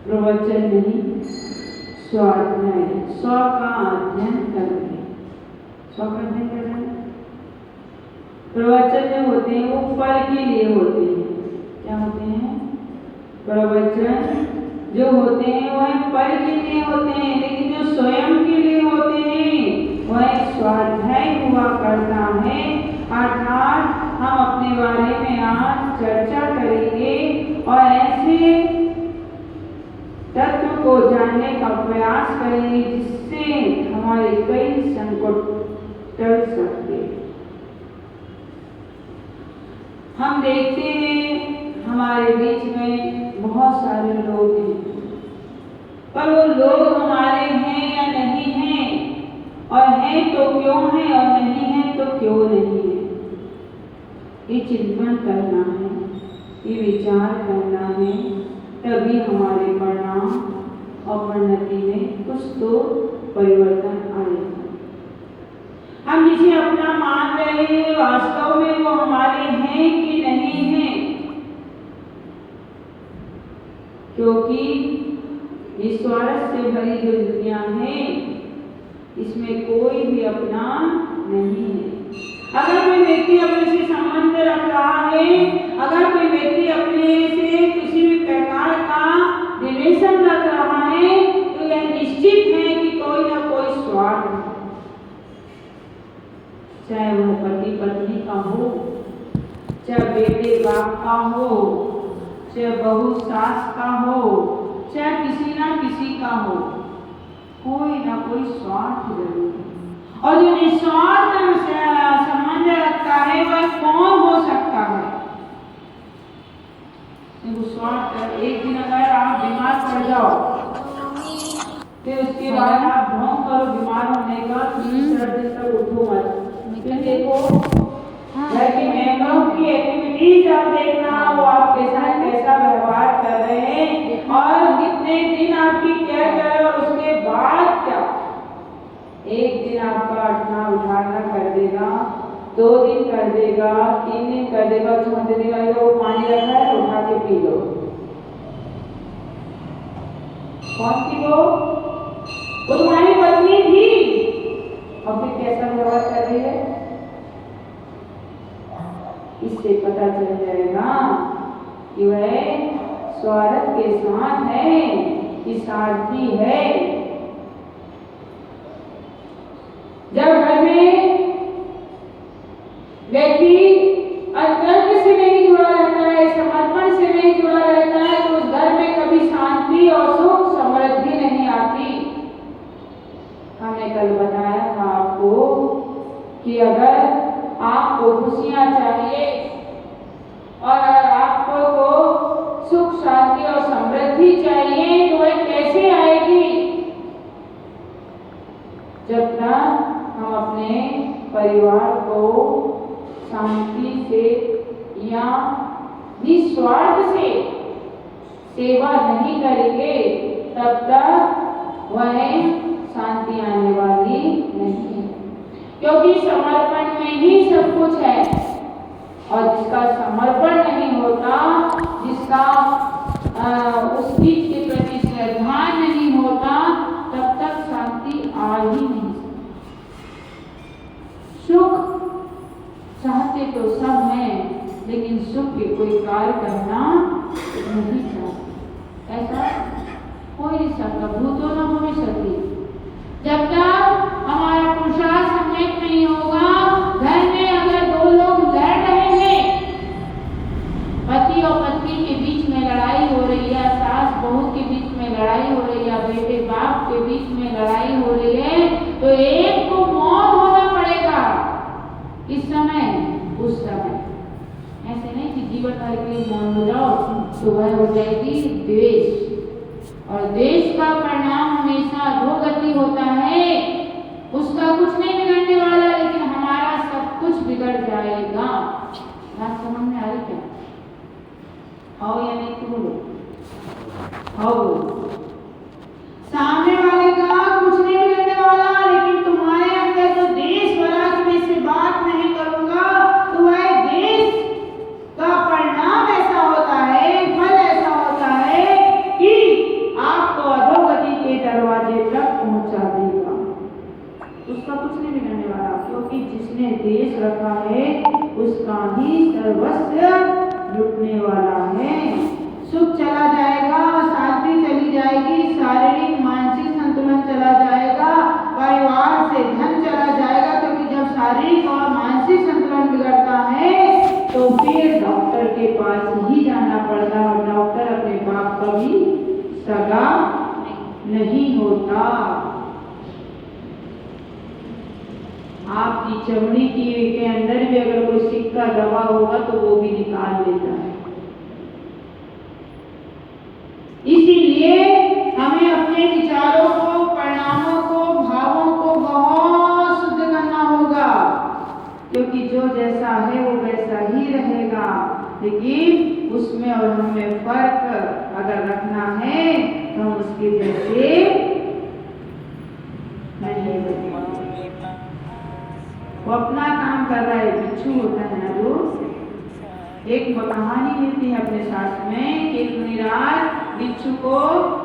प्रवचन नहीं, स्वाध्याय, स्व का अध्ययन कर रहे हैं। स्व का अध्ययन कर रहे हैं। प्रवचन जो होते हैं वो फल के लिए होते हैं। क्या होते हैं? प्रवचन जो होते हैं वह फल के लिए होते हैं, लेकिन जो स्वयं के लिए होते हैं वह स्वाध्याय हुआ करता है। अर्थात हम अपने बारे में आज चर्चा करेंगे और ऐसे तत्व को जानने का प्रयास करेंगे जिससे हमारे कई संकट टल सकते। हम देखते हैं हमारे बीच में बहुत सारे लोग हैं, पर वो लोग हमारे हैं या नहीं हैं, और हैं तो क्यों हैं और नहीं हैं तो क्यों नहीं है। ये चिंतन करना है, ये विचार करना है, तभी हमारे परिणाम और परिणति में कुछ तो परिवर्तन आएगा। हम जिसे अपना मान रहे हैं वास्तव में वो हमारे हैं कि नहीं हैं, क्योंकि इस स्वार्थ से भरी जो दुनिया है इसमें कोई भी अपना नहीं है। अगर कोई व्यक्ति अपने से संबंध रख रहा है, अगर कोई व्यक्ति अपने से किसी भी प्रकार का रिलेशन रख रहा है, तो यह निश्चित है कि कोई ना कोई स्वार्थ है। चाहे वह पति पत्नी का हो, चाहे बेटे बाप का हो, चाहे बहू सास का हो, चाहे किसी ना किसी का हो, कोई ना कोई स्वार्थ जरूर है। और जो निस्वार्थ संबंध रखता है वह कौन हो सकता है? स्वार्थ, एक दिन अगर आप बीमार पड़ जाओ फिर उसके बाद आप ढोंग करो बीमार होने का, 3-4 दिन तक उठो मत। फिर देखो घर के मेंबरों की एक्टिविटीज आप देखना, वो आपके साथ कैसा व्यवहार कर रहे हैं और कितने दिन आपकी केयर कर रहे हैं, और उसके बाद क्या एक दिन आपका उठना उठाना कर देगा, 2 दिन कर देगा, 3 दिन कर देगा, चौथे दिन आएगा वो पानी रखा है उठा के पी लो। कौन थी वो तुम्हारी पत्नी थी, और फिर कैसा व्यवहार कर रही है? इससे पता चल जाएगा कि वह स्वार्थ के साथ है कि स्वार्थी है। जब घर में व्यक्ति अंतरंग से नहीं जुड़ा रहता है, समर्पण से नहीं जुड़ा रहता है, तो उस घर में कभी शांति और सुख समृद्धि नहीं आती। हमने कल बताया था आपको कि अगर आपको खुशियां चाहिए और आपको सुख शांति और समृद्धि चाहिए तो वह कैसे आएगी? जब तक हम अपने परिवार को शांति से या निस्वार्थ से सेवा नहीं करेंगे तब तक वह शांति आने वाली नहीं है, क्योंकि समर्पण में ही सब कुछ है। और जिसका समर्पण नहीं होता, जिसका उस चीज के प्रति श्रद्धा नहीं होता, तब तक शांति आ ही नहीं। सुख चाहते तो सब हैं, लेकिन सुख के कोई कार्य करना नहीं चाहते। ऐसा हो नहीं सकता, भूतो न भविष्यति। जब तक हमारा पुरुषार्थ सम्यक नहीं होगा, घर में अगर 2 लोग लड़ रहे हैं, पति और पत्नी के बीच में लड़ाई हो रही है, सास बहू के बीच में लड़ाई हो रही है, बेटे बाप के बीच में लड़ाई हो रही है, तो एक को मौन होना पड़ेगा। इस समय उस समय ऐसे नहीं कि जीवन भर के लिए मौन हो जाओ, तो वह हो जाएगी द्वेष, और द्वेष का परिणाम हमेशा अधोगति होता है। उसका कुछ नहीं बिगड़ने वाला, लेकिन हमारा सब कुछ बिगड़ जाएगा। बात समझ में आ रही क्या? आओ या नहीं तो बोलो, आओ। सामने वाले का कुछ नहीं बिगड़ने वाला, लेकिन तुम्हारे अंदर जो देश वाला कि मैं इससे बात नहीं करूंगा, तो वह देश का परिणाम ऐसा होता है, फल ऐसा होता है कि उसका कुछ नहीं बिगड़ने वाला, क्योंकि जिसने देश रखा है उसका ही सर्वस्व लुटने वाला है। सुख चला जाएगा, शांति चली जाएगी, शारीरिक मानसिक संतुलन चला जाएगा, परिवार से धन चला जाएगा, क्योंकि जब शारीरिक और मानसिक संतुलन बिगड़ता है तो फिर डॉक्टर के पास ही जाना पड़ता है, और डॉक्टर अपने बाप का भी सगा नहीं होता। आपकी चमड़ी के अंदर भी अगर कोई सिक्का दबा होगा तो वो भी निकाल लेता है। इसीलिए हमें अपने विचारों को, परिणामों को, भावों को बहुत शुद्ध करना होगा, क्योंकि जो जैसा है वो वैसा ही रहेगा, लेकिन उसमें और हमें फर्क अगर रखना है तो हम उसके जैसे नहीं बनेंगे। वो अपना काम कर रहा है, बिच्छू होता है ना जो, एक कहानी मिलती है अपने शास्त्र में कि एक मुनिराज बिच्छू को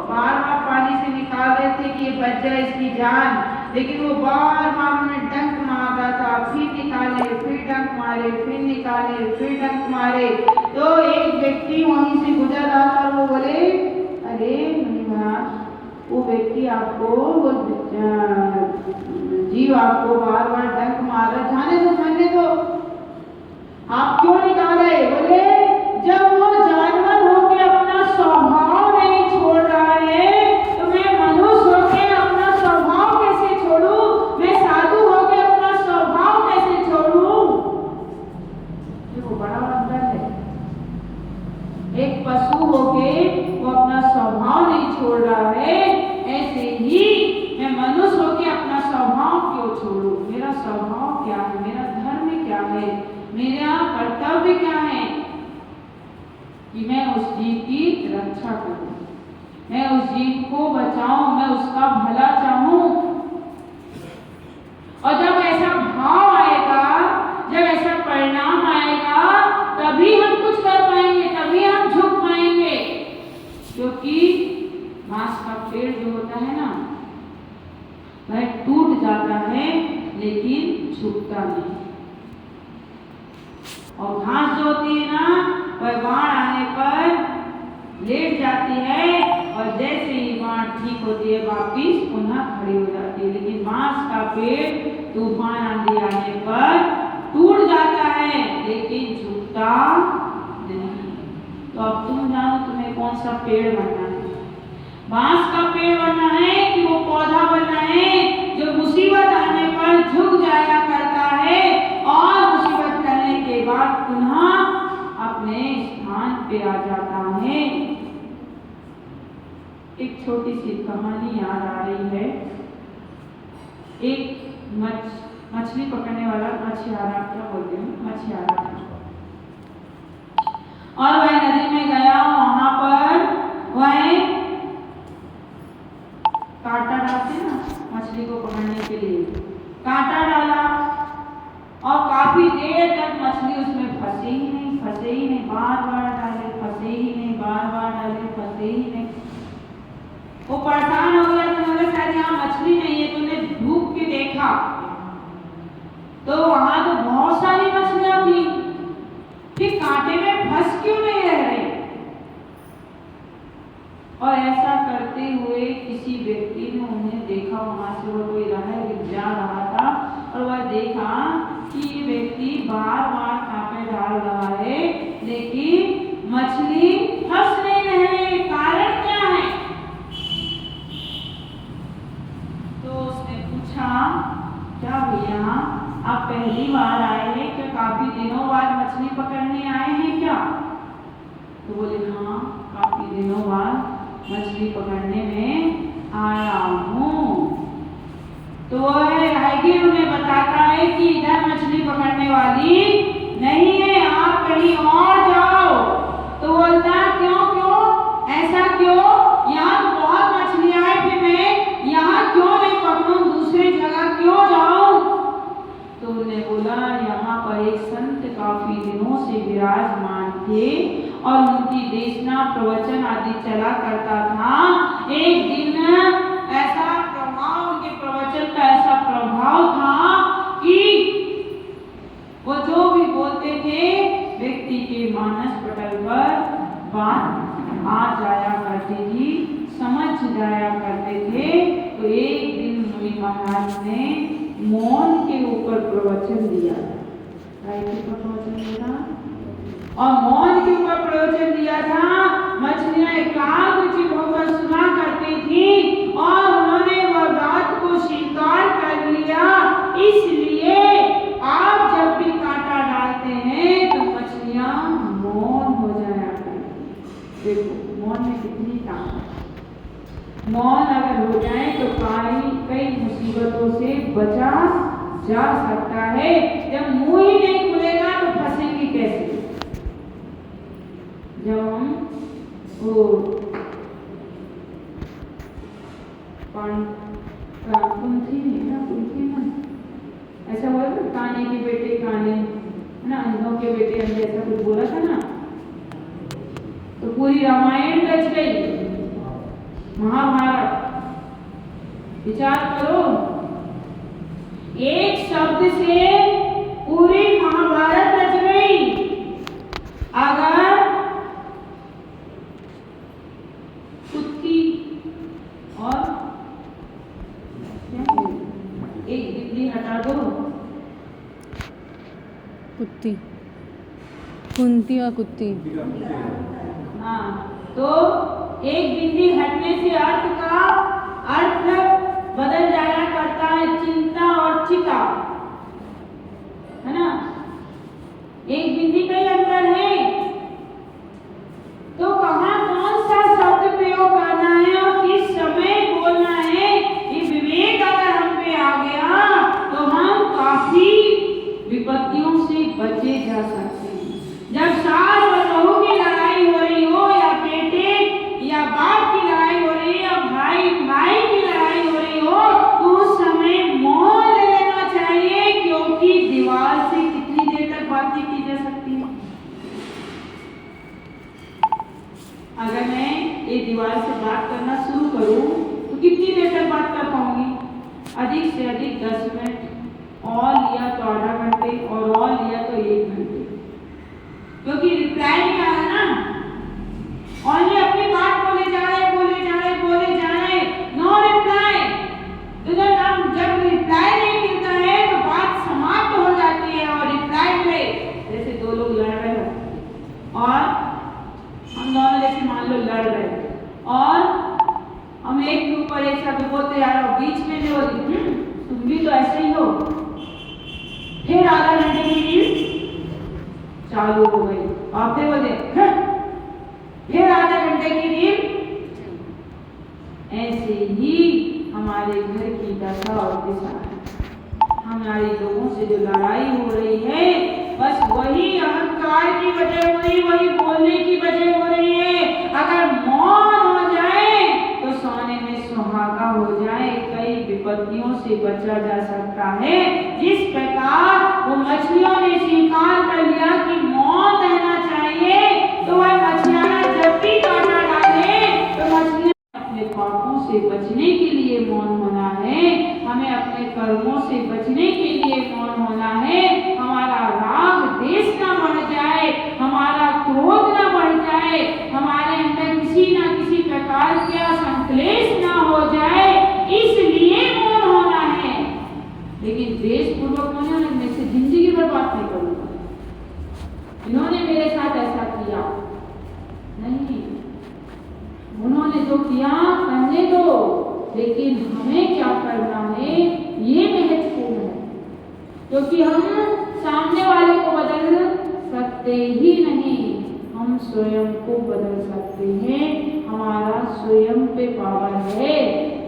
बार बार पानी से निकाल रहे थे कि ये बच जाए इसकी जान, लेकिन वो बार बार उन्हें डंक मार रहा था, फिर निकाले, फिर डंक मारे, फिर निकाले, फिर डंक मारे। तो एक व्यक्ति वहीं से गुजर रहा था, वो बोले, अरे मुनि महाराज, वो व्यक्ति आपको, वो जीव आपको बार बार डंक मार रहा, जाने दो, मरने दो, आप क्यों निकाले? बोले, जब वो जानवर होके अपना स्वभाव नहीं छोड़ रहा है तो मैं मनुष्य होके अपना स्वभाव कैसे छोड़ूं? मैं साधु होके अपना स्वभाव कैसे छोड़ूं? देखो बड़ा अंतर है। एक पशु होके वो अपना स्वभाव नहीं छोड़ रहा है, ऐसे ही मैं मनुष्य होके अपना स्वभाव क्यों छोड़ूं? मेरा स्वभाव क्या है? मेरा धर्म क्या है? मेरा कर्तव्य क्या है कि मैं उस जीव की रक्षा करूं, मैं उस जीव को बचाऊं, मैं उसका भला चाहूं। और जब ऐसा भाव आएगा, जब ऐसा परिणाम आएगा, तभी हम कुछ कर पाएंगे, तभी हम झुक पाएंगे। क्योंकि बांस का पेड़ जो होता है ना, वह टूट जाता है लेकिन झुकता नहीं, और घास जो होती है ना, वह बाढ़ आने पर लेट जाती है, और जैसे ही बाढ़ ठीक होती है वापिस पुनः खड़ी हो जाती है। लेकिन बांस का पेड़ तूफान आंधी आने पर टूट जाता है लेकिन झुकता नहीं। तो अब तुम जानो तुम्हें कौन सा पेड़ बनना है, बांस का पेड़ बनना है कि वो पौधा बनना है जो मुसीबत आने पर झुक जाया करता है और मुसीबत टलने के बाद पुनः अपने स्थान पे आ जाता है। एक छोटी सी कहानी याद आ रही है। एक मछली पकड़ने वाला मछियारा, क्या बोलते हैं, मछियारा था, और वह नदी में गया। वहां पर वह कांटा डालते ना मछली को पकड़ने के लिए, कांटा डाला और काफी देर तक मछली उसमें फंसे ही नहीं, बार बार डाले, फंसे ही नहीं, बार बार डाले, फंसे ही नहीं। वो परेशान हो गया, तो बोले शायद यहाँ मछली नहीं है। तूने ढूंढ के देखा तो वहां तो बहुत सारी मछलियां थी, फिर कांटे में फंस क्यों नहीं रह रही? और ऐसा करते हुए किसी व्यक्ति ने उन्हें देखा, वहां से वो कोई राह जा रहा था, और वह देखा कि ये व्यक्ति बार बार कांटे डाल रहा है लेकिन मछली फंस नहीं रही, कारण क्या है? तो उसने पूछा, क्या भैया आप पहली बार आए हैं क्या? काफी दिनों बाद मछली पकड़ने आए हैं क्या? तो बोले हाँ, काफी दिनों बाद मछली पकड़ने में आया हूँ। तो वह राहगीर उन्हें बताता है कि इधर मछली पकड़ने वाली नहीं है, आप कहीं और जाओ। तो बोलता क्यों ऐसा क्यों? यहाँ तो बहुत मछलियां हैं, फिर मैं यहाँ क्यों नहीं पकड़ूं, दूसरी जगह क्यों जाऊं? तो उन्होंने बोला, यहाँ पर एक संत काफी दिनों से विराजमान थे और उनकी देशना प्रवचन आदि चला करता था। एक दिन ऐसा प्रभाव, उनके प्रवचन का ऐसा प्रभाव महाराज ने मौन के ऊपर प्रवचन दिया। काय के ऊपर प्रवचन दिया? और मौन के ऊपर प्रवचन दिया था। मछलियां एकाग्रचित्त होकर सुना करती थी और उन्होंने वह बात को स्वीकार कर लिया। इसलिए आप जब भी कांटा डालते हैं तो मछलियां मौन हो जाया करती। देखो मौन में कितनी ताकत। मौन अगर हो जाए तो कई मुसीबतों से बचा जा सकता है। जब मुंह ही नहीं खुलेगा तो फंसेंगे कैसे? जब हम वो कुंथी ना ऐसा बोला था, काने के बेटे काने है ना, अंधों के बेटे अंधे, ऐसा कुछ बोला था ना। तो पूरी रामायण रच गई, महाभारत। विचार करो, एक शब्द से पूरी महाभारत रच गई। अगर कुत्ती और एक बिल्ली हटा दो, कुत्ती, कुंती और कुत्ती, हाँ, तो एक बिंदी हटने से अर्थ बदल जाया करता है, चिंता और चिता, है ना। एक बिंदी का ही अंतर है। तो कहाँ कौन सा शब्द प्रयोग करना है और किस समय बोलना है, ये विवेक अगर हम पे आ गया तो हम काफी विपत्तियों से बचे जा सकते हैं। जब सास और बहू की लड़ाई हो रही हो, या बेटे या बाप की लड़ाई हो रही है, या भाई भाई की लड़ाई हो रही हो, तो उस समय मौन ले लेना चाहिए, क्योंकि दीवार से कितनी देर तक बातें की जा सकती है। अगर मैं ये दीवार से बात करना शुरू करूं तो कितनी देर तक बात कर पाऊंगी? अधिक से अधिक 10 मिनट, और लिया तो आधा घंटे, और लिया तो 1 घंटे, क्योंकि रिप्लाई नहीं आ रहा ना। और ये अपनी बात बोले जा रहे, नो रिप्लाई। तो जब रिप्लाई नहीं मिलता है तो बात समाप्त हो जाती है। और रिप्लाई मिले, जैसे दो लोग लड़ रहे हो और हम दोनों जैसे मान लो लड़ रहे हैं और हम एक के ऊपर एक शब्द बोलते जा रहे हो, बीच में जो तुम भी तो ऐसे ही हो, फिर आधा घंटे की रील चालू हो गई, आप बोले फिर आधा घंटे की रील। ऐसे ही हमारे घर की दशा और दिशा है। हमारे लोगों से जो लड़ाई हो रही है, बस वही अहंकार की वजह हो रही, वही बोलने की वजह हो रही है। अगर मौन हो जाए तो सोने में सुहागा हो जाए, कई विपत्तियों से बचा जा सकता है। जिस प्रकार वो मछलियों ने स्वीकार कर लिया कि मौन रहना चाहिए, तो वह मछलियां जब भी कांटा डाले तो मछलियां अपने पापों से बचने के लिए मौन होना है, हमें अपने कर्मों से बचने के लिए मौन होना है। हमारा राग द्वेष ना बढ़ जाए, हमारा क्रोध ना बढ़ जाए, हमारे अंदर किसी ना किसी प्रकार का संक्लेश ना हो जाए, इसलिए मौन होना है। लेकिन द्वेष पूर्वक मौन होने में से जिंदगी भर बात नहीं करूंगा, इन्होंने मेरे साथ ऐसा किया, नहीं, उन्होंने जो किया करने दो, लेकिन हमें क्या करना है ये महत्वपूर्ण है। क्योंकि हम सामने वाले को बदल सकते ही नहीं, हम स्वयं को बदल सकते हैं। हमारा स्वयं पे पावर है,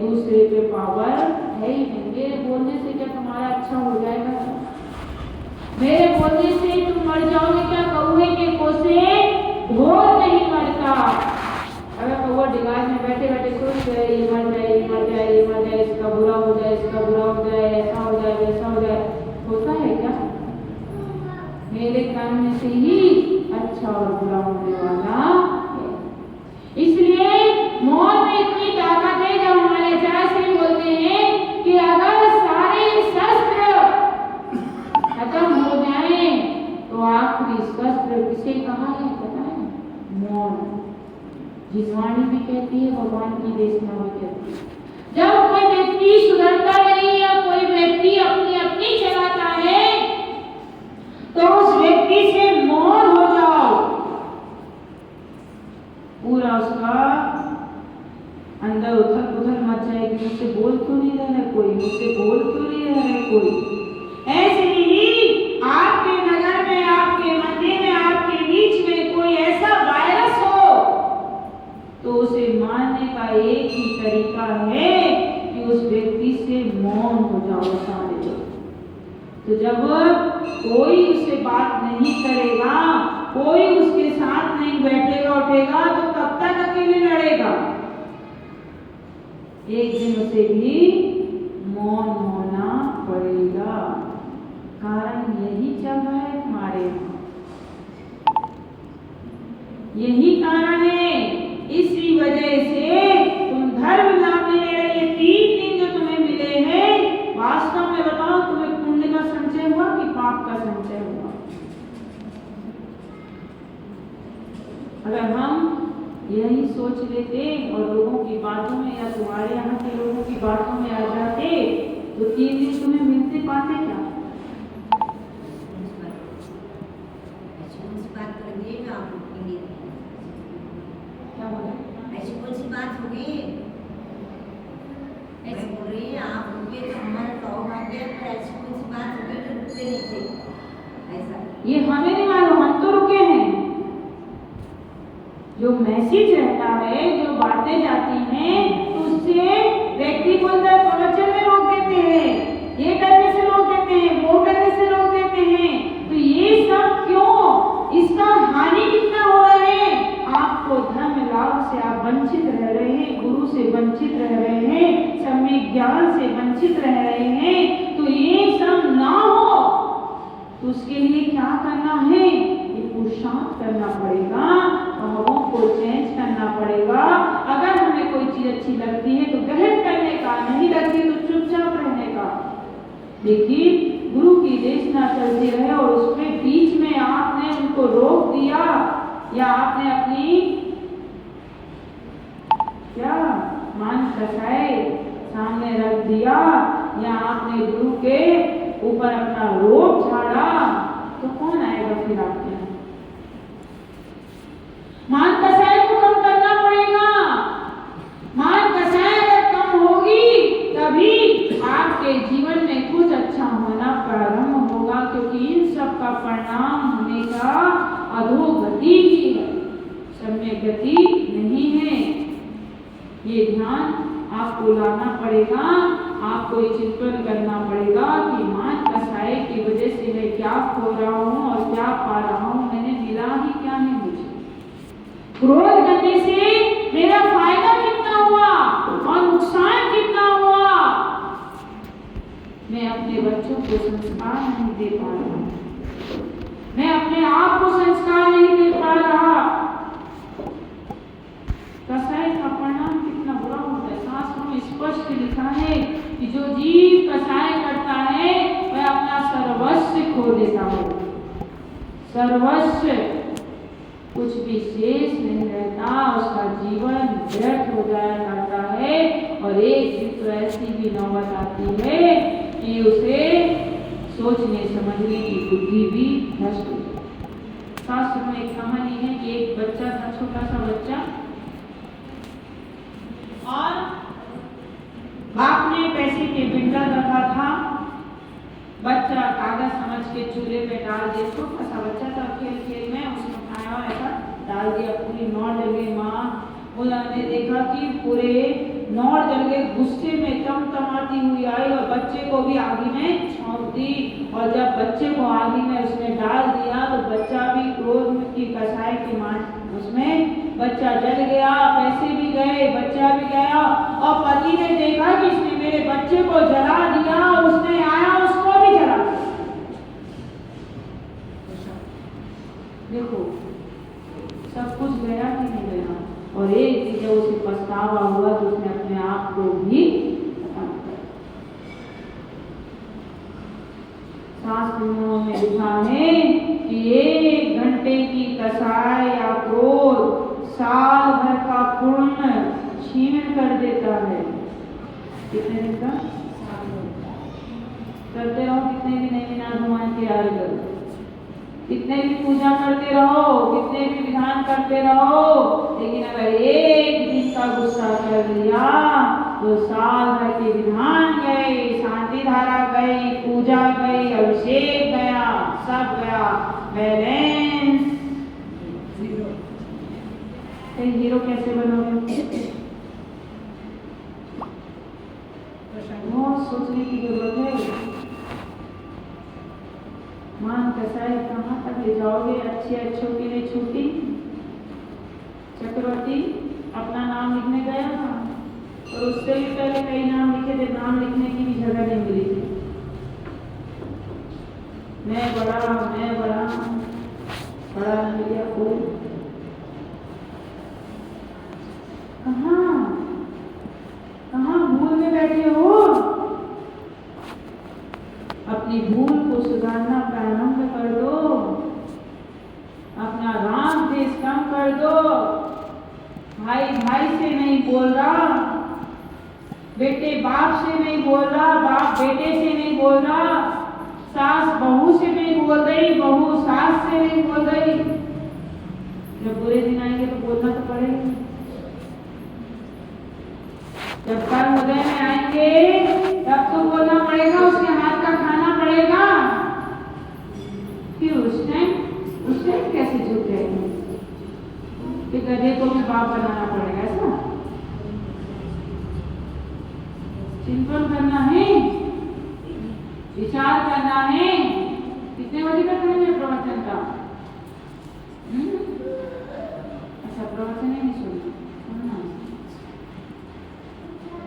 दूसरे पे पावर है ही नहीं। मेरे बोलने से क्या तुम्हारा अच्छा हो जाएगा? मेरे बोलने से तुम मर जाओगे क्या? कौवे के कोसे ढोल नहीं मरता। अगर कौवा डिगाज में बैठे बैठे सोच रहे ये मर जाए, ये मर जाए, ये मर जाए, इसका बुरा हो जाए, इसका बुरा हो जाए, ऐसा हो जाए, वैसा हो जाए, होता है क्या? मेरे करने से ही अच्छा और बुरा होने वाला है। इसलिए मौन में इतनी ताकत है, जब हमारे आचार्य से बोलते हैं कि अगर सारे शस्त्र खत्म हो जाए तो आखिरी शस्त्र किसे कहा है पता है? मौन। जिसवाणी भी कहती है, भगवान की देशना भी कहती है। जब कोई व्यक्ति सुधरता नहीं है, अंदर उथल पुथल मच जाएगी, मुझसे बोल क्यों नहीं रहा है कोई, मुझसे बोल क्यों नहीं रहा है कोई। ऐसे ही आपके नगर में, आपके मंदिर में, आपके बीच में कोई ऐसा वायरस हो तो उसे मारने का एक ही तरीका है कि उस व्यक्ति से मौन हो जाओ सारे लोग। तो जब कोई उससे बात नहीं करेगा, कोई उसके साथ नहीं बैठेगा उठेगा, तो कब तक अकेले लड़ेगा? एक दिन उसे भी मौन होना पड़ेगा। कारण यही चल रहा है तुम्हारे यहाँ, यही कारण है। इसी वजह से तुम धर्म नाम ले रहे, ये 3 दिन जो तुम्हें मिले हैं, वास्तव में बताओ तुम्हें पुण्य का संचय हुआ कि पाप का संचय हुआ? अगर हम यही सोच लेते और लोगों की बातों में या तुम्हारे यहाँ के लोगों की बातों में आ जाते तो 3 दिन तुम्हें मिलते पाते क्या? क्या बोला? ऐसी कौन सी बात होगी? ऐसे बोल रही है आप रुके तो हमारा तो भाग्य, पर ऐसी कौन सी बात होगी जो रुकते नहीं थे? ऐसा ये हमें नहीं मालूम, हम तो रुके हैं। जो मैसेज रहता है, जो बातें जाती हैं, तो उससे व्यक्ति बोलता है प्रवचन में रोक देते हैं, ये करने से रोक देते हैं, वो करने से रोक देते हैं। तो ये सब क्यों? इसका हानि कितना हो रहा है? आपको धर्म लाभ से आप वंचित रह रहे हैं, गुरु से वंचित रह रहे हैं, सम्यक ज्ञान से वंचित रह रहे हैं। तो ये सब ना हो तो उसके लिए क्या करना है? ये पुरुषार्थ करना पड़ेगा, भावों को चेंज करना पड़ेगा। अगर हमें कोई चीज अच्छी लगती है तो ग्रहण करने का, नहीं लगती तो चुपचाप रहने का। लेकिन गुरु की देशना चलती रहे और उसमें बीच में आपने उनको रोक दिया या आपने अपनी क्या मान कसाए सामने रख दिया या आपने गुरु के ऊपर अपना रोप झाड़ा, तो कौन आएगा फिर आपके यहाँ? मान कसाई को कम करना पड़ेगा। मान कसाई अगर कम होगी तभी आपके जीवन में कुछ अच्छा होना प्रारंभ होगा, क्योंकि इन सब का परिणाम हमेशा अधोगति ही है, सम्यक गति नहीं है। ये ध्यान आपको लाना पड़ेगा, आपको ये चिंतन करना पड़ेगा कि मान कसाई की वजह से मैं क्या खो रहा हूँ और क्या पा रहा हूँ, मैंने मिला ही क्या है मुझे। क्रोध करने से मेरा फायदा कितना हुआ और नुकसान कितना हुआ? मैं अपने बच्चों को संस्कार नहीं दे पा रहा, मैं अपने आप को संस्कार नहीं दे पा रहा। कसाई का परिणाम कितना बुरा होता है। शास्त्रों में स्पष्ट लिखा है कि जो जीव कसाई करता है वह अपना सर्वस्व खो देता है, सर्वस्व, कुछ भी शेष नहीं रहता, उसका जीवन व्यर्थ हो जाया करता है। और एक दिन तो ऐसी भी नौबत आती है कि उसे सोचने समझने की बुद्धि भी नष्ट हो जाती। शास्त्र में एक कहानी है कि एक बच्चा था, छोटा सा बच्चा, और बाप ने पैसे के बिंडल रखा था। बच्चा कागज समझ के चूल्हे पे डाल दिया, छोटा सा बच्चा था, खेल खेल में उसने उठाया और ऐसा डाल दिया, पूरी नौड़ जल गई। माँ बोला ने देखा कि पूरे नौड़ जल गए, गुस्से में तमतमाती हुई आई और बच्चे को भी आगी में झोंक दी। और जब बच्चे को आगी में उसने डाल दिया तो बच्चा भी क्रोध की कसाई की मां उसमें बच्चा जल गया, पैसे भी गए, बच्चा भी गया। और पति ने देखा कि इसने मेरे बच्चे को जला दिया, उसने आया उसको भी जला दिया। देखो सब कुछ गया कि नहीं गया। और एक दिन जब उसे पछतावा हुआ तो उसने अपने आप को भी खत्म कर दिया। शास्त्रों में लिखा है कि 1 घंटे की कसाई या क्रोध साल भर का पुण्य छीन कर देता है। कितने दिन का करते रहो, कितने भी नहीं बिना भगवान के याद करो, कितने भी पूजा करते रहो, कितने भी विधान करते रहो, लेकिन अगर एक दिन का गुस्सा कर लिया ध्यान गए, शांति धारा गई, पूजा गई, अभिषेक गया, सब गया, बैलेंस हीरो कैसे बनोगे? बहुत सोचने की जरूरत है। मान कैसा है, कहाँ तक ले जाओगे? अच्छे अच्छों के लिए छुट्टी। चक्रवर्ती अपना नाम लिखने गया था और उससे भी पहले कई नाम लिखे थे, नाम लिखने की भी जगह नहीं मिली थी। मैं बड़ा न मिला कोई। कहाँ भूल में बैठे हो? अपनी भूल को सुधारना प्रारंभ कर दो, अपना राग द्वेष कम कर दो। भाई भाई से नहीं बोल रहा, बेटे बाप से नहीं बोल रहा, बाप बेटे से नहीं बोल रहा, सास बहू से नहीं बोल रही, बहू सास से नहीं बोल रही। जब बुरे दिन आएंगे तो बोलना तो पड़ेगा। जब कर्म हृदय में आएंगे तब तो बोलना पड़ेगा, उसके हाथ का खाना पड़ेगा। फिर उस टाइम कैसे झूठ रहेंगे कि गधे को भी बाप बनाना पड़ेगा? ऐसा चिंतन करना है, विचार करना है। कितने बजे का टाइम है प्रवचन का? अच्छा, प्रवचन ही नहीं सुनना,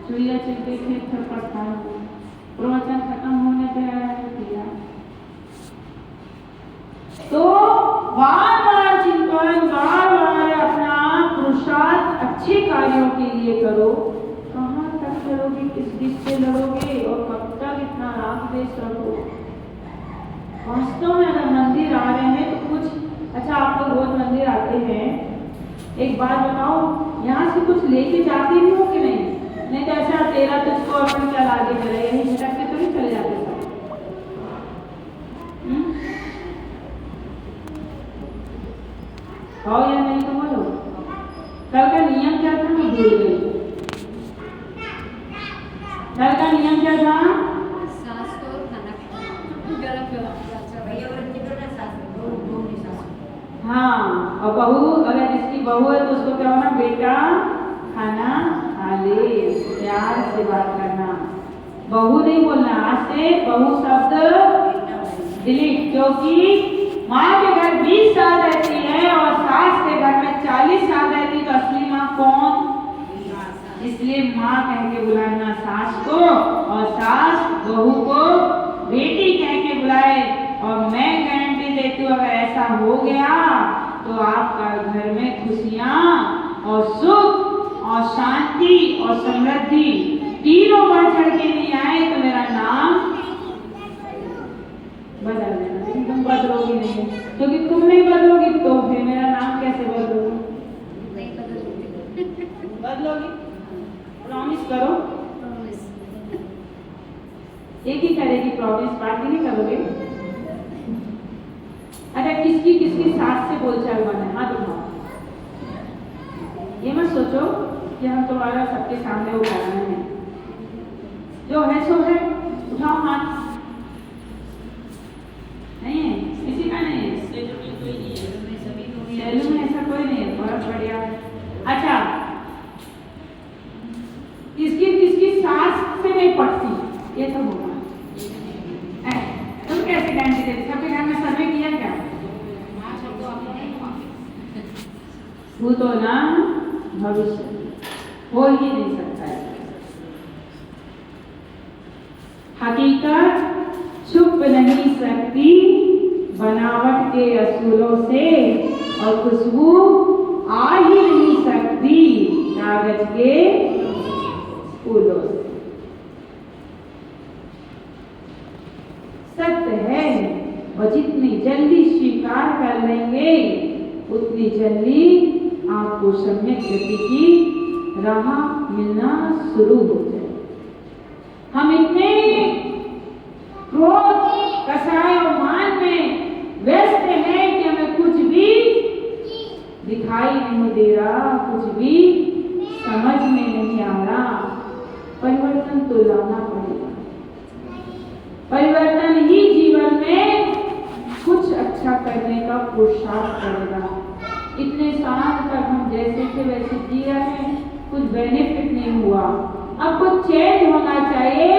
चुड़िया चलते थे थपड़ता है। प्रवचन खत्म होने पे आया है तो बार-बार चिंतन, बार-बार अपना पुरुषार्थ अच्छे कार्यों के लिए करो। कहाँ तक करोगे? किस से लड़ोगे और कब तक इतना राग द्वेष रखो? वास्तव में अगर मंदिर आ रहे हैं तो कुछ अच्छा, आप लोग रोज मंदिर आते हैं, एक बात बताओ, यहाँ से कुछ लेके जाते भी हो कि नहीं? नहीं तो ऐसा तेरा तुझको अपन क्या लागे चले, यही झटक के तो नहीं चले जाते सब। हो या नहीं तो बोलो। कल का नियम क्या था? मैं भूल गई। कल का नियम क्या था? सास को खाना गरम हाँ, और बहू, अगर जिसकी बहू है तो उसको क्या होना? बेटा खाना खा ले, प्यार से बात करना। बहू नहीं बोलना, आज से बहू शब्द डिलीट। क्योंकि माँ के घर 20 साल रहती है और सास के घर में 40 साल रहती, तो असली माँ कौन? इसलिए माँ कह के बुलाना सास को, और सास बहू को बेटी कह के बुलाए। और मैं गारंटी देती हूँ, अगर ऐसा हो गया तो आपका घर में खुशियाँ और सुख और शांति और समृद्धि तीनों बढ़ चढ़ के नहीं आए तो मेरा नाम बदल देना। लेकिन तुम बदलोगी नहीं, क्योंकि तुम नहीं बदलोगी तो फिर मेरा नाम कैसे बदलोगी? बदलोगी? प्रॉमिस करो। एक ही करेगी प्रॉमिस, पार्टी नहीं करोगे? अच्छा, किसकी सास से बोलचाल बना है? हाथ उठाओ। ये मत सोचो कि हम तुम्हारा सबके सामने उठाना है। जो है सो है, उठाओ हाथ। नहीं है, किसी का नहीं है, सैलून में कोई नहीं है, सैलून में ऐसा कोई नहीं है। बहुत बढ़िया। अच्छा, किसकी सास से नहीं पड़ती? ये तो होगा। तुम कैसे गारंटी देते? सबके घर में सर्वे किया क्या? भूतो ना भविष्य हो ही नहीं सकता है। हकीकत छुप नहीं सकती बनावट के असूलों से, और खुशबू आ ही नहीं सकती कागज के फूलों से। सत्य है, और जितनी जल्दी स्वीकार कर लेंगे उतनी जल्दी आपको सम्यक गति की राह मिलना शुरू हो जाए। हम इतने क्रोध, कसाय और मान में व्यस्त हैं कि हमें कुछ भी दिखाई नहीं दे रहा, कुछ भी समझ में नहीं आ रहा। परिवर्तन तो तो लाना पड़ेगा। परिवर्तन ही जीवन में कुछ अच्छा करने का पुरुषार्थ करेगा। इतने साल तक हम जैसे थे वैसे जी रहे हैं, कुछ बेनिफिट नहीं हुआ। अब कुछ चेंज होना चाहिए।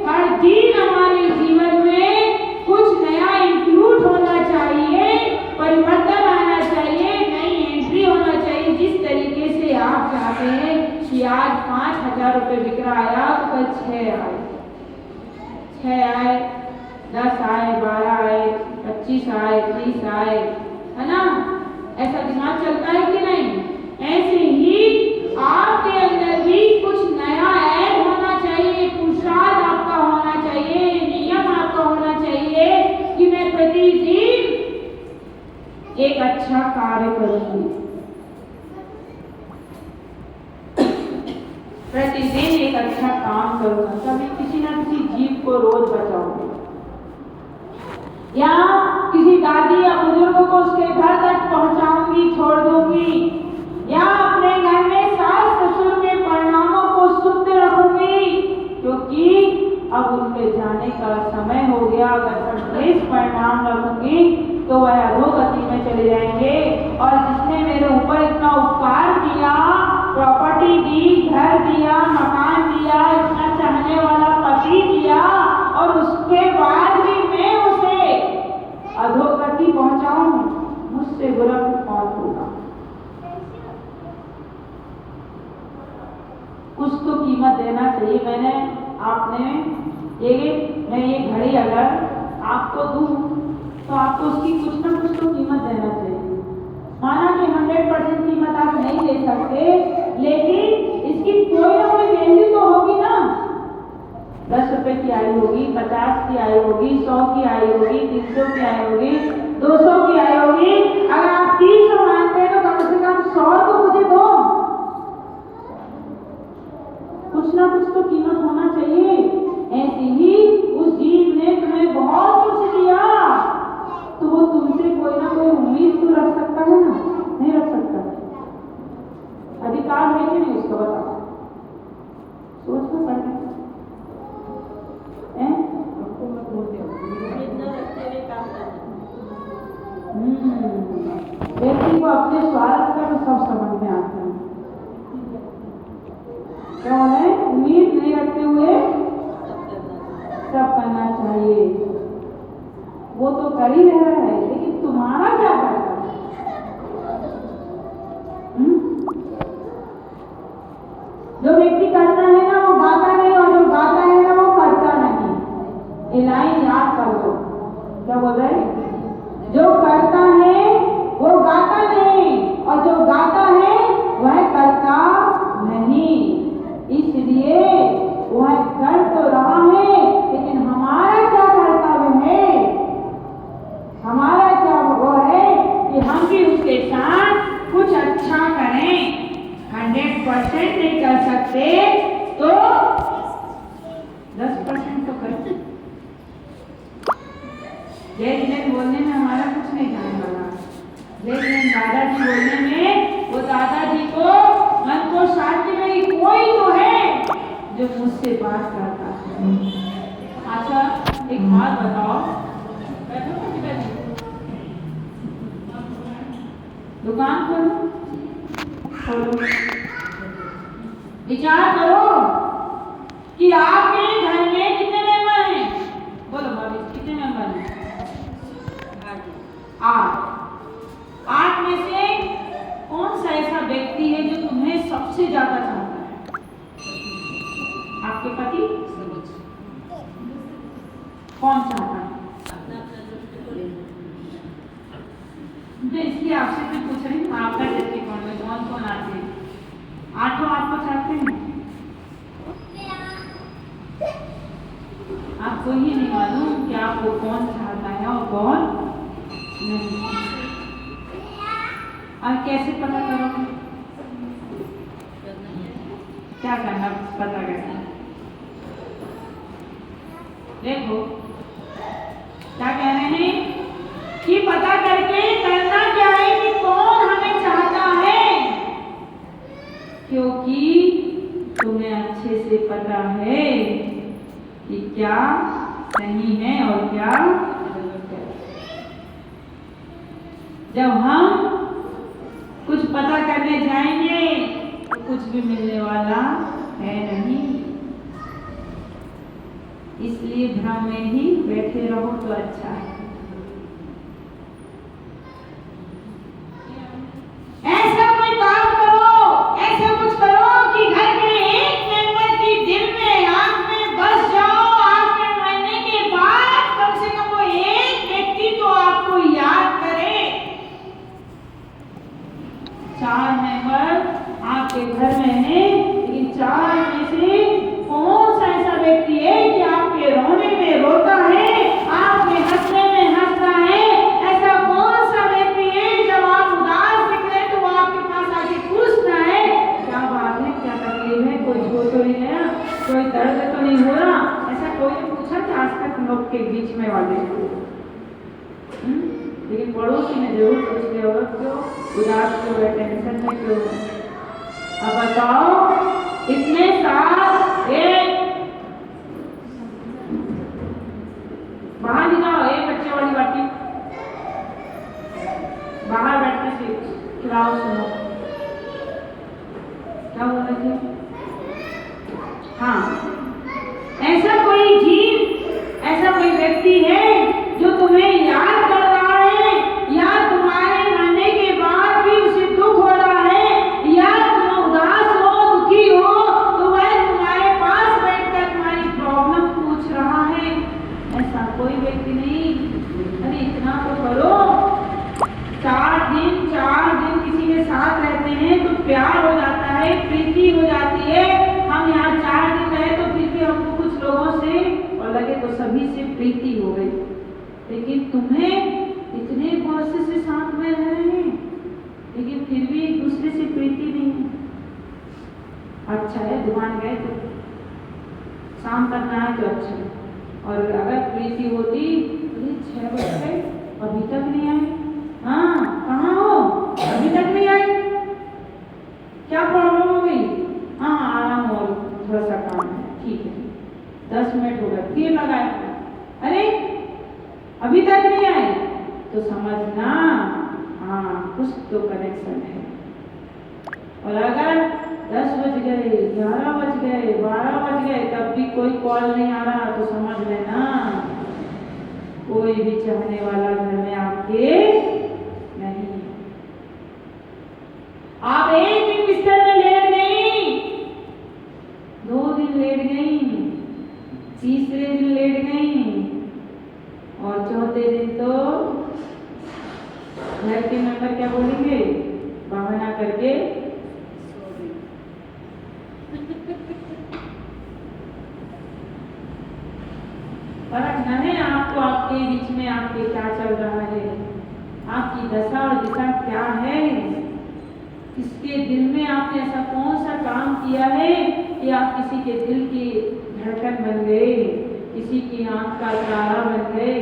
हर दिन हमारे जीवन में कुछ नया इंक्लूड होना चाहिए, परिवर्तन आना चाहिए, नई एंट्री होना चाहिए। जिस तरीके से आप चाहते हैं कि आज 5,000 रुपये बिक रहा आया तो कल 6 आए, 6 आए, 10 आए, 12 आए, 25 आए, 30 आए, है ना? ऐसा दिमाग चलता है कि नहीं? ऐसे ही आपके अंदर भी कुछ नया ऐड होना चाहिए, पुरुषार्थ आपका होना चाहिए, नियम आपका होना चाहिए कि मैं प्रतिदिन एक अच्छा कार्य करूंगी, प्रतिदिन एक अच्छा काम करूंगा, कभी किसी ना किसी जीव को रोज बचाऊंगी, या किसी दादी या बुजुर्ग को उसके घर तक पहुंचाऊंगी, छोड़ दूंगी, या अपने घर में सास ससुर के परिणामों को शुद्ध रखूंगी, क्योंकि अब उनके जाने का समय हो गया। अगर मैं परिणाम रखूंगी तो वह अधोगति में चले जाएंगे। और जिसने मेरे ऊपर इतना उपकार किया, प्रॉपर्टी दी, घर दिया, मकान दिया, इतना चाहने वाला पति दिया, और उसके बाद भी मैं उसे अधोगति पहुंचाऊं, मुझसे बुरा कौन होगा? कुछ तो कीमत देना चाहिए। मैं ये घड़ी अगर आपको दूं तो आपको उसकी कुछ ना कुछ तो कीमत देना चाहिए। माना कि 100% कीमत आप नहीं दे सकते, लेकिन इसकी कोई ना कोई वैल्यू तो होगी ना। 10 रुपए की आई होगी, 50 की आई होगी, 100 की आई होगी, 300 की आई होगी, 200 की आई होगी। अगर आप 300 मानते हैं तो कम से कम 100 तो मुझे दो। कुछ ना कुछ तो कीमत होना चाहिए। ऐसे ही उस जीव ने तुम्हें बहुत कुछ दिया, तो वो तुमसे कोई ना कोई उम्मीद तो रख सकता है ना? नहीं रख सकता। अधिकार है कि नहीं उसका? बताओ, सोच में पड़े व्यक्ति को अपने स्वार्थ का तो सब समझ में आता है। क्या बोले? उम्मीद नहीं रखते हुए सब करना चाहिए। वो तो कर ही रह रहा है, लेकिन तुम्हारा क्या करता है? जो व्यक्ति करता है ना वो गाता नहीं, और जो गाता है ना वो करता नहीं। ये लाइन याद कर लो। क्या बोल रहे? जो करता है वो गाता नहीं, और जो गाता है वह करता नहीं। इसलिए वह कर तो रहा है, लेकिन हमारा क्या कर्तव्य है? हमारा क्या वो है कि हम भी उसके साथ कुछ अच्छा करें। 100% नहीं कर सकते तो 10% तो करें। लेकिन बोलने में हमारा कुछ नहीं जाने वाला, लेकिन दादाजी बोलने में वो दादाजी को मन को शांति में कोई तो है जो मुझसे बात करता है। अच्छा एक बात बताओ, दुकान खोलो, विचार करो कि आपके घर में कितने मेंबर हैं? बोलो भाभी, कितने मेंबर हैं? 8 में से कौन सा ऐसा व्यक्ति है जो तुम्हें सबसे ज्यादा चाहता है? आपके पति? कौन चाहता है? मैं इसलिए आपसे भी पूछ रही हूँ, आपका दृष्टिकोण में कौन कौन आते हैं? 8 आपको चाहते हैं? आपको ही नहीं मालूम कि आपको कौन चाहता है और कौन नहीं। और कैसे पता करोगे? क्या करना पता करना? देखो क्या कह रहे हैं कि पता करके करना क्या है कि कौन हमें चाहता है, क्योंकि तुम्हें अच्छे से पता है कि क्या सही है और क्या गलत है। जब हम कुछ पता करने जाएंगे तो कुछ भी मिलने वाला है नहीं, इसलिए भ्रम में ही बैठे रहो तो अच्छा है। ऐसा कोई काम करो, ऐसा कुछ करो कि घर के एक मेंबर की दिल में आंख में बस जाओ। आंख में मरने के बाद कम से कम वो एक व्यक्ति तो आपको याद करे। 4 मेंबर आपके घर में है, लेकिन 4 में से कौन सा ऐसा व्यक्ति है कि आपके रोने में रोता है, आपके हंसने में हंसता है? ऐसा कौन सा व्यक्ति है जब आप उदास दिख रहे तो वो आपके पास आके पूछता है क्या बात है, क्या तकलीफ है, कोई छो तो नहीं है, कोई दर्द तो नहीं हो रहा? ऐसा कोई ने पूछा कि आज तक लोग के बीच में वाले लेकिन पड़ोसी ने जरूर पूछ लिया होगा क्यों उदास क्यों है, टेंशन में क्यों है? अब बताओ इतने साल एक बाहर निकालो, एक बच्चे वाली बाटी बाहर बैठने से खिलाओ। सुनो क्या बोल रहे थे? हाँ, ऐसा कोई जीव, ऐसा कोई व्यक्ति है जो तुम्हें याद कर रहा है, या तुम्हारे मरने के बाद भी उसे दुख हो रहा है, या तुम उदास हो, दुखी हो तो वह तुम्हारे पास बैठकर तुम्हारी प्रॉब्लम पूछ रहा है? ऐसा कोई व्यक्ति नहीं। अरे इतना तो करो, 4 दिन किसी के साथ रहते हैं तो प्यार हो जाता है, प्रीति हो जाती है। हम यहाँ 4 दिन रहे तो फिर भी हमको कुछ लोगों से और लगे तो सभी से प्रीति हो गई, लेकिन तुम्हें इतने वर्ष से साथ में रह रहे हैं लेकिन फिर भी एक दूसरे से प्रीति नहीं है। अच्छा है दुकान गए तो शाम तक ना है तो अच्छा है, और अगर प्रीति होती तो 6 बज गए अभी तक नहीं आई, हाँ कहाँ हो, अभी तक नहीं आई, क्या प्रॉब्लम हो गई? हाँ आ रहा हूँ और थोड़ा सा काम है, ठीक है 10 मिनट हो गए, फिर लगाए, अरे अभी तक नहीं आई, तो समझना हाँ कुछ तो कनेक्शन है। और अगर 10 बज गए, 11 बज गए, 12 बज गए तब भी कोई कॉल नहीं आ रहा तो समझ लेना कोई भी चाहने वाला घर में आपके नहीं। आप एक दिन बिस्तर में लेट गई, 2 दिन लेट गई, तीसरे दिन लेट गई, और चौथे दिन तो घर के मेंबर क्या बोलेंगे, बहाना करके फर्क न है आपको, आपके बीच में आपके क्या चल रहा है, आपकी दशा और दिशा क्या है, किसके दिल में आपने ऐसा कौन सा काम किया है कि आप किसी के दिल की धड़कन बन गए, किसी की आंख का तारा बन गए।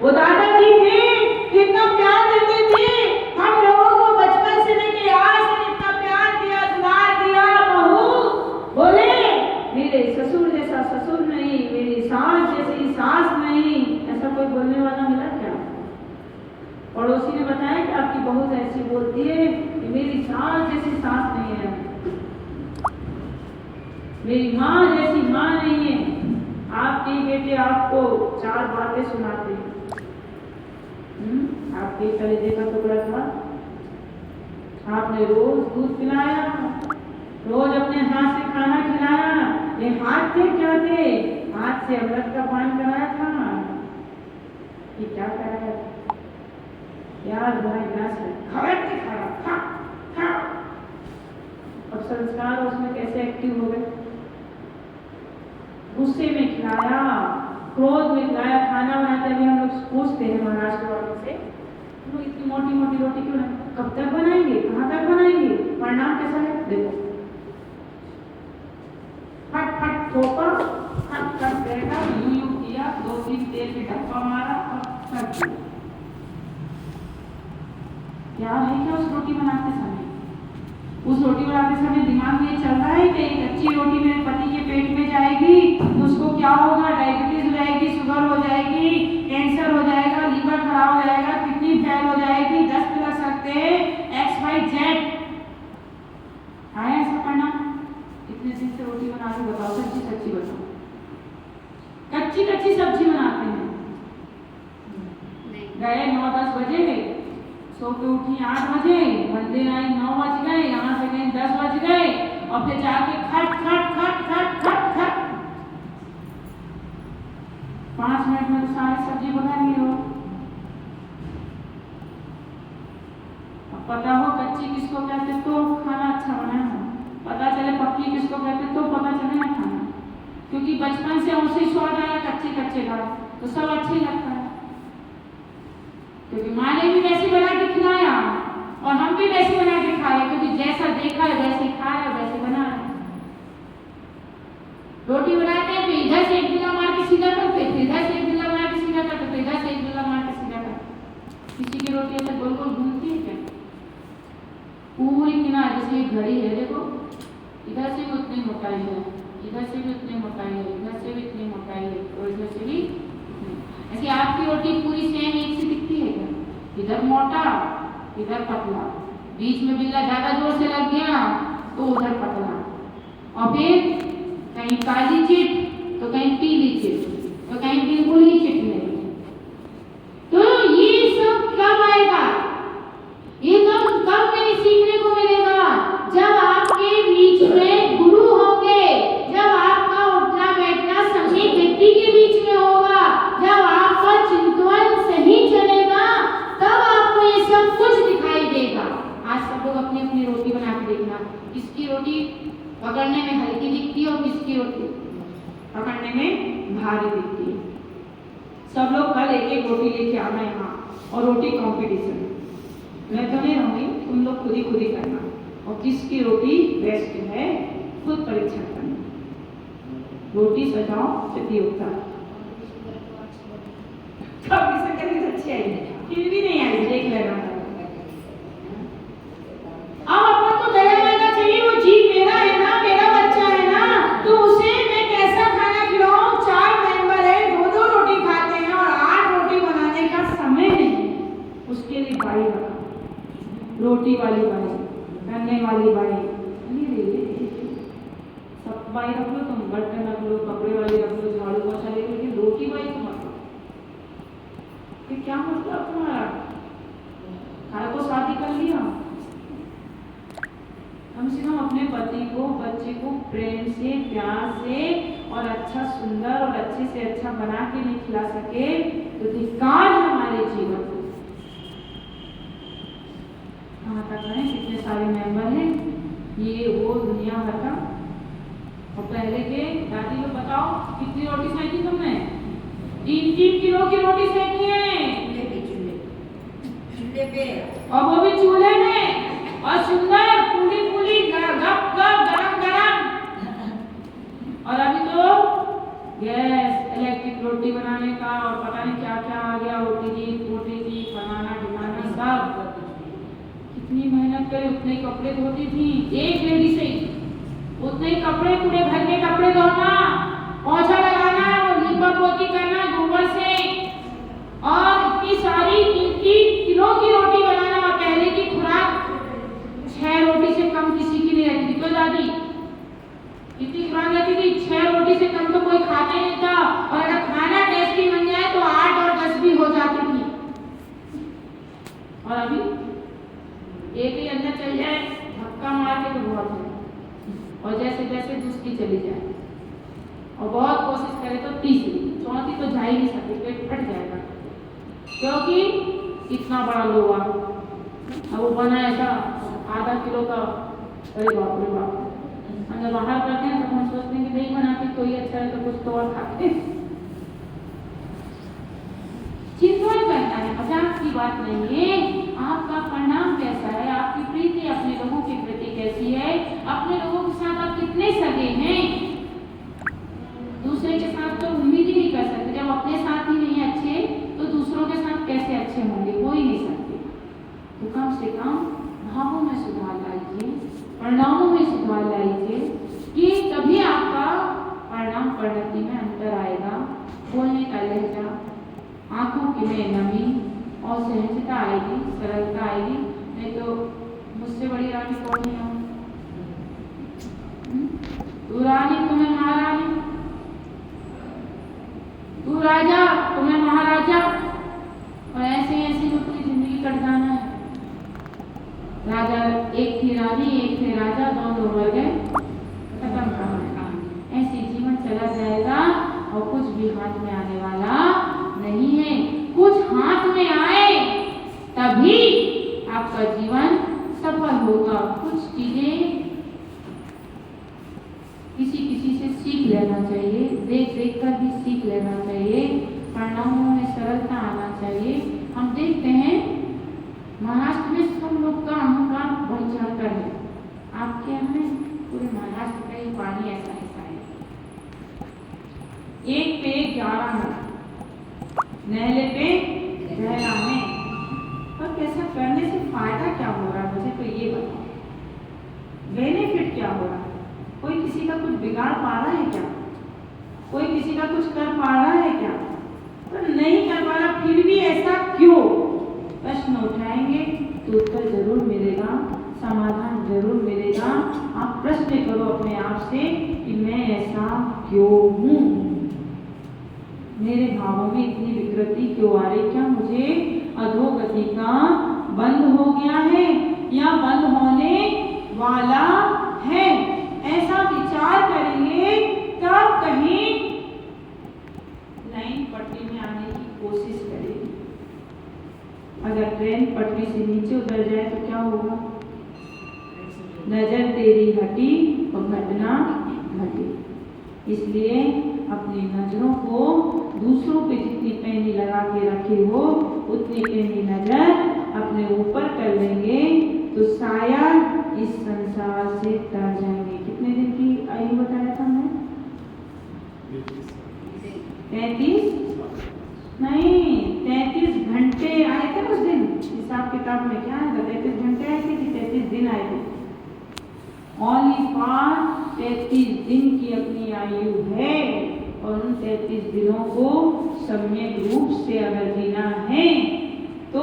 वो दादाजी थे कितना प्यार देते थे हम लोगों को, बचपन से लेके आज तक इतना प्यार दिया, दुलार दिया। बहू बोले मेरे ससुर जैसा ससुर नहीं, मेरी सास जैसी सास नहीं, ऐसा कोई बोलने वाला मिला क्या? पड़ोसी ने बताया कि आपकी बहू ऐसी बोलती है कि मेरी सास जैसी सास नहीं है, मेरी माँ जैसी माँ नहीं है। आपके बेटे आपको 4 बातें सुनाते हैं। आपके कलेजे का टुकड़ा था, आपने रोज दूध पिलाया, रोज अपने हाथ से खाना खिलाया, ये हाथ थे क्या थे, हाथ से अमृत का पान कराया था, ये क्या कराया? यार भरा गिलास है, खबर नहीं खा खा। अब संस्कार उसमें कैसे एक्टिव हो गए? गुस्से में खिलाया, क्रोध में खिलाया। खाना बनाते हुए हम लोग पूछते हैं महाराष्ट्र वालों से, हम लोग इतनी मोटी मोटी रोटी क्यों बनाए, कब तक बनाएंगे, कहाँ तक बनाएंगे, परिणाम कैसा है? देखो फट फट ठोका, फट फट देखा, यूं किया, 2-3 तेल के डब्बा मारा और फट दिया। क्या है क्या उस रोटी बनाते समय? उस रोटी बनाते समय दिमाग में चल रहा है कि एक अच्छी रोटी मेरे पति के पेट में जाएगी कच्ची कच्ची सब्जी बनाते हैं। नहीं गए 9-10 बजे, सो के उठी 8 बजे, मंदिर आई 9 बज गए, यहाँ से गए 10 बज गए, और फिर जाके खट खट खट खट खट खट 5 मिनट में तो सारी सब्जी बना ली हो। अब पता हो कच्ची किसको कहते तो खाना अच्छा बना है, पता चले पक्की किसको कहते तो पता चले ना खाना, क्योंकि बचपन से उसे स्वाद आया कच्चे कच्चे का तो सब अच्छे लगता है, क्योंकि माँ ने भी वैसे बना के खिलाया और हम भी वैसे बना के खा रहे, क्योंकि जैसा देखा है वैसे खा रहे वैसे बना रहे। रोटी बनाते हैं तो इधर से एक बिल्ला मार के सीधा करते, फिर इधर से एक बिल्ला मार के सीधा करते, फिर इधर से एक बिल्ला मार के सीधा करते। किसी की रोटी ऐसे गोल गोल घूमती है क्या? पूरी किनारे जैसे एक घड़ी है, देखो इधर से भी उतनी मोटाई है, इधर से भी उतनी मोटाई है, इधर से भी इतनी मोटाई है, और इधर से भी ऐसे। आपकी रोटी पूरी सेम एक सी दिखती है क्या? इधर मोटा इधर पतला, बीच में बिल्ला ज्यादा जोर से लग गया तो उधर पतला, और फिर कहीं काली चिट तो कहीं पीली चिट तो कहीं बिल्कुल ही चिट नहीं। तो ये सब कब आएगा? ये कब हमें सीखने को मिलेगा? जब आपके बीच में गुरु होंगे, जब आपका उठना बैठना सही व्यक्ति के बीच में होगा, जब आपका चिंतन सही चलेगा, तब आपको ये सब कुछ दिखाई देगा। आज सब लोग अपनी अपनी रोटी बना के देखना, किसकी रोटी पकड़ने में हल्की दिखती है और किसकी रोटी पकड़ने में भारी दिखती है। सब लोग कल एक एक रोटी लेके आना यहाँ, और रोटी कॉम्पिटिशन, मैं तो नहीं रहूंगी, तुम लोग खुद ही करना, और किसकी रोटी बेस्ट है खुद परीक्षण करना। रोटी सजाओ प्रतियोगिता, अच्छी आई फिर भी नहीं आई, देख लेना। अब अपन को दया लगना चाहिए, वो जीव मेरा है ना, मेरा बच्चा है ना, तो उसे मैं कैसा खाना खिलाऊं? 4 मेंबर है, 2-2 रोटी खाते हैं और 8 रोटी बनाने का समय नहीं, उसके लिए बाई बना, रोटी वाली बाई, करने वाली बाई, सब बाई रख लो, तुम बर्तन रख लो, कपड़े वाली रख लो, झाड़ू पोछा ले, लेकिन रोटी बाई तुम रख लो। क्या मतलब तुम्हारा? खाना को शादी कर लिया, कम से कम अपने पति को बच्चे को प्रेम से प्यार से और अच्छा सुंदर और अच्छे से अच्छा बना के नहीं खिला सके तो धिक्कार है हमारे जीवन को। कहाँ तक है, कितने सारे मेंबर हैं, ये वो दुनिया भर का। और पहले के दादी लोग बताओ कितनी रोटी सेकी तुमने? 3-3 किलो की रोटी सेकी है, चूल्हे पे, और वो भी चूल्हे में, और सुंदर फूली फूली गप गप गरम गरम। और अभी तो गैस इलेक्ट्रिक रोटी बनाने का और पता नहीं क्या क्या आ गया, रोटी जी बनाना ढिलाना सब। कितनी मेहनत करे, उतने कपड़े धोती थी एक लेडी से, उतने कपड़े पूरे घर के कपड़े धोना, पोछा लगाना, लीपा पोती करना गोबर से, और इतनी सारी 3-3 किलो की रोटी बनाना। और पहले की खुराक 6 रोटी से कम किसी की नहीं रहती थी, तो दादी कितनी खुराक रहती थी? 6 रोटी से कम तो कोई खाता ही नहीं था, और अगर खाना टेस्टी बन जाए तो 8 और 10 भी हो जाती थी। और अभी एक ही अंदर चल जाए धक्का मार के तो बहुत है, और जैसे जैसे दूसरी चली जाए, और बहुत कोशिश करे तो तीसरी, चौथी तो जा ही नहीं सकती, पेट फट जाएगा, क्योंकि इतना बड़ा लोहा। अब वो बना ऐसा आधा किलो का, अरे बाप रे बाप। जब बाहर करते हैं तो हम सोचते हैं कि नहीं बनाते तो ही अच्छा है, तो कुछ तो और खाते। चिंतन करना है, मजाक की बात नहीं है। आपका परिणाम कैसा है, आपकी प्रीति अपने लोगों के प्रति कैसी है, अपने लोगों के साथ आप कितने सगे हैं। दूसरे के साथ तो उम्मीद ही नहीं कर सकते, जब अपने साथ ही नहीं अच्छे तो दूसरों के साथ कैसे अच्छे होंगे, हो ही नहीं सकते। तो कम से कम भावों में सुधार लाइए, परिणामों में सुधार लाइए, कि तभी आपका परिणाम परिणति में अंतर आएगा। बोलने का लहजा, आंखों की में नमी और सहजता आएगी, सरलता आएगी। नहीं तो मुझसे बड़ी रानी कौन है? तू रानी, तुम्हें महारानी। राजा, एक थी रानी एक थे राजा, दोनों मर गए, खत्म कहानी। ऐसे जीवन चला जाएगा और कुछ भी हाथ में आने वाला नहीं है। कुछ हाथ में आए तभी आपका जीवन सफल होगा। कुछ चीजें किसी किसी से सीख लेना चाहिए, देख देख कर भी सीख लेना चाहिए, परिणामों में सरलता आना चाहिए। हम देखते हैं महाराष्ट्र में सब लोग का अहंकार बढ़ चढ़कर है। आपके यहाँ में पूरे महाराष्ट्र का ही पानी ऐसा ऐसा है। एक पे 11 है, नहले पे गहरा है। पर कैसा करने से फायदा क्या हो रहा है, मुझे तो ये बताओ, बेनिफिट क्या हो रहा है? कोई किसी का कुछ बिगाड़ पा रहा है क्या? कोई किसी का कुछ कर पा रहा है क्या? पर नहीं कर पा रहा, फिर भी ऐसा क्यों? प्रश्न उठाएंगे तो उत्तर जरूर मिलेगा, समाधान जरूर मिलेगा। आप प्रश्न करो अपने आप से कि मैं ऐसा क्यों हूँ, मेरे भावों में इतनी विकृति क्यों आ रही? क्या मुझे अधोगति का बंद हो गया है या बंद होने वाला है? ऐसा विचार करेंगे तब कहीं लाइन पटरी में आने की कोशिश करेंगे। अगर ट्रेन पटरी से नीचे उतर जाए तो क्या होगा? नजर तेरी हटी और घटना घटी। इसलिए अपनी नजरों को दूसरों पे जितनी पैनी लगा के रखे हो उतनी पैनी नजर अपने ऊपर कर लेंगे तो शायद इस संसार से तर जाएंगे। कितने दिन की आयु बताया था मैं? 33 नहीं, 33 घंटे आए थे उस दिन। हिसाब किताब में क्या है, 33 घंटे आए थे कि 33 दिन आए थे? ओनली फॉर 33 दिन की अपनी आयु है और उन 33 दिनों को सम्यक रूप से अगर जीना है तो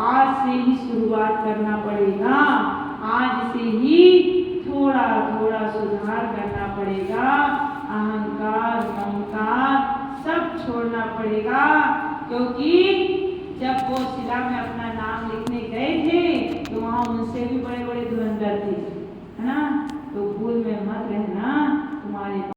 आज से ही शुरुआत करना पड़ेगा। आज से ही थोड़ा थोड़ा सुधार करना पड़ेगा। अहंकार ममकार सब छोड़ना पड़ेगा, क्योंकि जब वो शिला में अपना नाम लिखने गए थे तो वहाँ उनसे भी बड़े बड़े धुरंधर थे, है ना? तो भूल में मत रहना, तुम्हारे